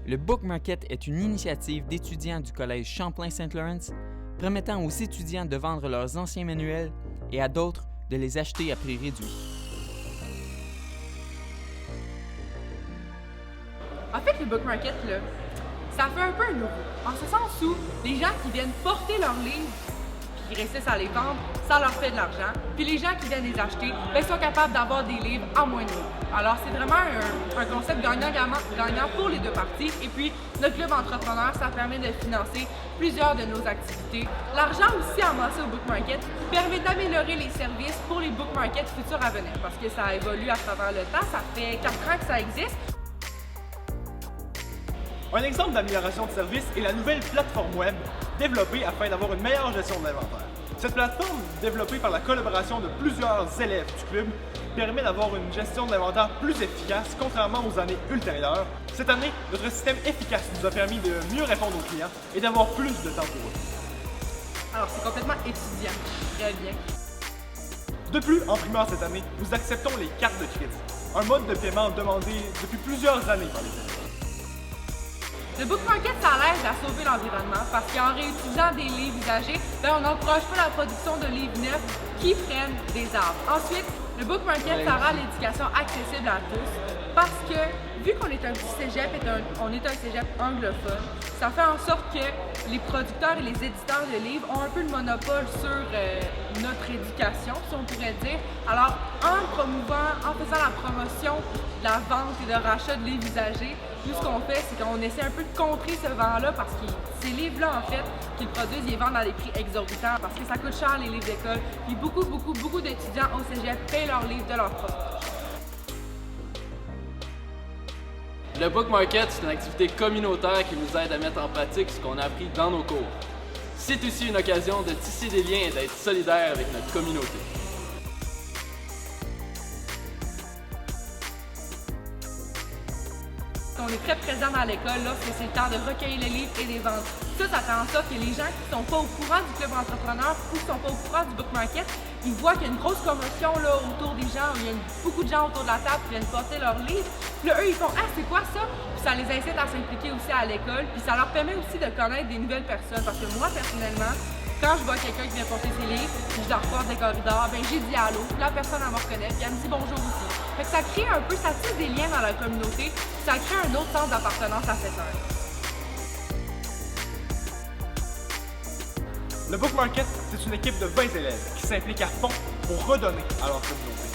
Le Book Market est une initiative d'étudiants du Collège Champlain-Saint-Laurent permettant aux étudiants de vendre leurs anciens manuels et à d'autres de les acheter à prix réduit. En fait, le Book Market, là, ça fait un peu un nouveau. En ce sens où les gens qui viennent porter leurs livres puis qui réussissent à les vendre, ça leur fait de l'argent. Puis les gens qui viennent les acheter, ben, sont capables d'avoir des livres à moins de prix. Alors c'est vraiment un concept gagnant pour les deux parties. Et puis notre club entrepreneur, ça permet de financer plusieurs de nos activités. L'argent aussi amassé au Book Market permet d'améliorer les services pour les Book Market futurs à venir. Parce que ça évolue à travers le temps, ça fait 4 ans que ça existe. Un exemple d'amélioration de service est la nouvelle plateforme web développée afin d'avoir une meilleure gestion de l'inventaire. Cette plateforme, développée par la collaboration de plusieurs élèves du club, permet d'avoir une gestion de l'inventaire plus efficace contrairement aux années ultérieures. Cette année, notre système efficace nous a permis de mieux répondre aux clients et d'avoir plus de temps pour eux. Alors c'est complètement étudiant, très bien. De plus, en primeur cette année, nous acceptons les cartes de crédit, un mode de paiement demandé depuis plusieurs années par les élèves. Le Book Market, ça l'aide à sauver l'environnement parce qu'en réutilisant des livres usagés, ben, on n'encourage pas la production de livres neufs qui prennent des arbres. Ensuite, le Book Market, ça rend l'éducation accessible à tous parce que, vu qu'on est un petit cégep, on est un cégep anglophone, ça fait en sorte que les producteurs et les éditeurs de livres ont un peu le monopole sur notre éducation, si on pourrait dire. Alors, en faisant la promotion de la vente et de rachat de livres usagés, nous, ce qu'on fait, c'est qu'on essaie un peu de contrer ce vent-là parce que ces livres-là, en fait, qu'ils produisent, ils les vendent à des prix exorbitants parce que ça coûte cher, les livres d'école. Puis beaucoup d'étudiants au cégep payent leurs livres de leur propre poche. Le Book Market, c'est une activité communautaire qui nous aide à mettre en pratique ce qu'on a appris dans nos cours. C'est aussi une occasion de tisser des liens et d'être solidaire avec notre communauté. On est très présent dans l'école lorsque c'est le temps de recueillir les livres et les vendre. Ça fait en sorte que les gens qui ne sont pas au courant du club entrepreneur ou qui ne sont pas au courant du Book Market, ils voient qu'il y a une grosse commotion là, autour des gens, il y a beaucoup de gens autour de la table qui viennent porter leurs livres. Puis là, eux, ils font « Ah, c'est quoi ça? » Puis ça les incite à s'impliquer aussi à l'école, puis ça leur permet aussi de connaître des nouvelles personnes. Parce que moi, personnellement, quand je vois quelqu'un qui vient porter ses livres, puis je la reporte des corridors, ben j'ai dit allô, puis la personne elle me reconnaît, puis elle me dit bonjour aussi. Fait que ça crée un peu, ça tisse des liens dans la communauté, puis ça crée un autre sens d'appartenance à cette heure. Le Book Market, c'est une équipe de 20 élèves qui s'impliquent à fond pour redonner à leur communauté.